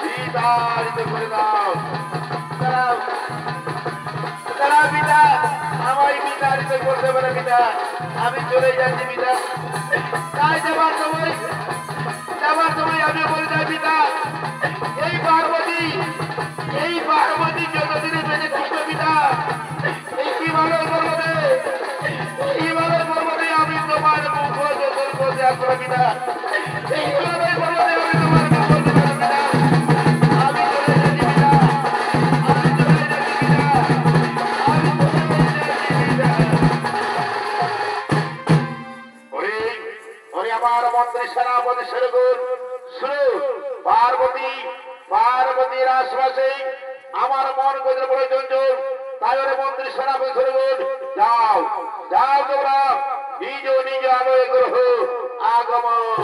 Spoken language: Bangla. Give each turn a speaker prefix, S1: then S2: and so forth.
S1: Sita, করো পিতা, আমি চলে যাচ্ছি পিতা। তাই যাবার সময় আমি বলে যাই পিতা, এই পার্বতী যতদিনে বেঁচে থাকবে পিতা, এই হিমালয় পর্বতে আমি তোমার মুখ দর্শন করতে আসবো পিতা। এই হিমালয় পর্বতে আমি তোমার মুখ দর্শন করবো পিতা। আমি চলে যাচ্ছি পিতা, আমি চলে যাচ্ছি পিতা, আমি চলে যাচ্ছি পিতা। ওরে আমার মন্ত্রী সেনাপতি সেরগুন শুনো, পার্বতীর আশপাশে আমার মন কোথায় বড় চঞ্চল, তাই ওরে মন্ত্রী সেনাপতি সেরগুন যাও তোমরা নিজ আলোয় গ্রহ আগমন।